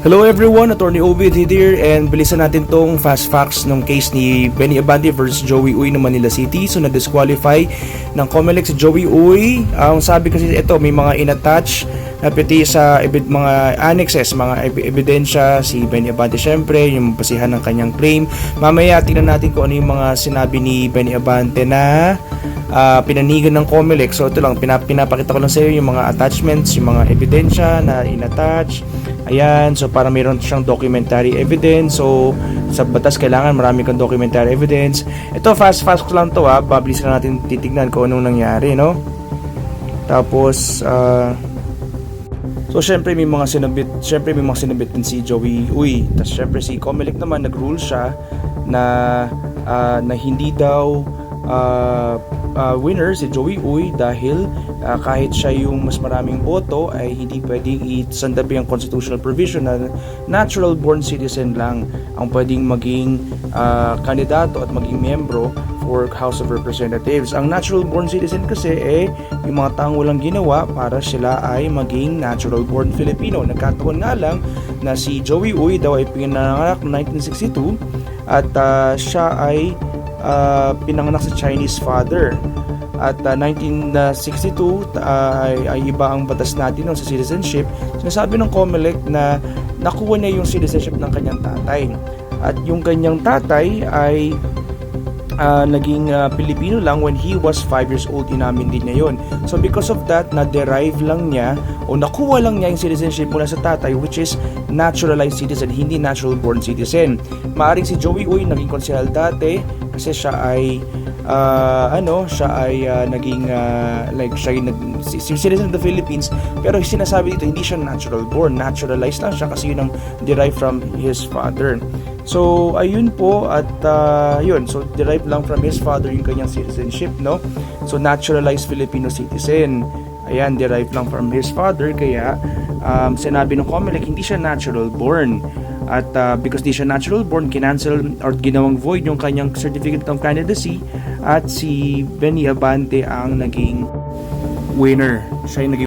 Hello everyone, Attorney Ovid here, and bilisan natin tong fast facts ng case ni Benny Abante versus Joey Uy ng Manila City. So na-disqualify ng COMELEC si Joey Uy. Ang sabi kasi ito, may mga in-attach na pati sa mga annexes, mga ebidensya si Benny Abante, syempre yung basihan ng kanyang claim. Mamaya tingnan natin kung ano yung mga sinabi ni Benny Abante na pinanigan ng COMELEC. So ito lang, pinapakita ko lang sa iyo yung mga attachments, yung mga ebidensya na in-attach. Ayan, so para mayroon siyang documentary evidence. So sa batas kailangan marami kang documentary evidence. Ito fast lang to Pabilis lang natin titignan kung anong nangyari, no? Tapos so syempre may mga sinabit din si Joey Uy. Tapos syempre si COMELEC naman nag-rule siya na hindi daw winner si Joey Uy dahil kahit siya yung mas maraming boto ay hindi pwedeng isandabi ang constitutional provision na natural born citizen lang ang pwedeng maging kandidato at maging miyembro for House of Representatives. Ang natural born citizen kasi yung mga taong walang ginawa para sila ay maging natural born Filipino. Nagkataon nga lang na si Joey Uy daw ay pinanganak noong 1962 at siya ay pinanganak sa Chinese father. At 1962 ay iba ang batas natin sa citizenship. Sinasabi ng COMELEC na nakuha niya yung citizenship ng kanyang tatay. At yung kanyang tatay ay naging Pilipino lang when he was 5 years old. Inamin din niya yun. So because of that, na-derive lang niya o nakuha lang niya yung citizenship mula sa tatay, which is naturalized citizen, hindi natural born citizen. Maaring si Joey Uy naging konsehal dati kasi siya ay naging citizen of the Philippines, pero sinasabi dito hindi siya natural born, naturalized lang siya kasi yun ang derived from his father. So ayun po, at so derived lang from his father yung kanyang citizenship, no? So naturalized Filipino citizen, ayan, derived lang from his father, kaya sinabi ng COMELEC hindi siya natural born. At because di siya natural born, kinancel or ginawang void yung kanyang certificate of candidacy at si Benny Abante ang naging winner. Siya yung naging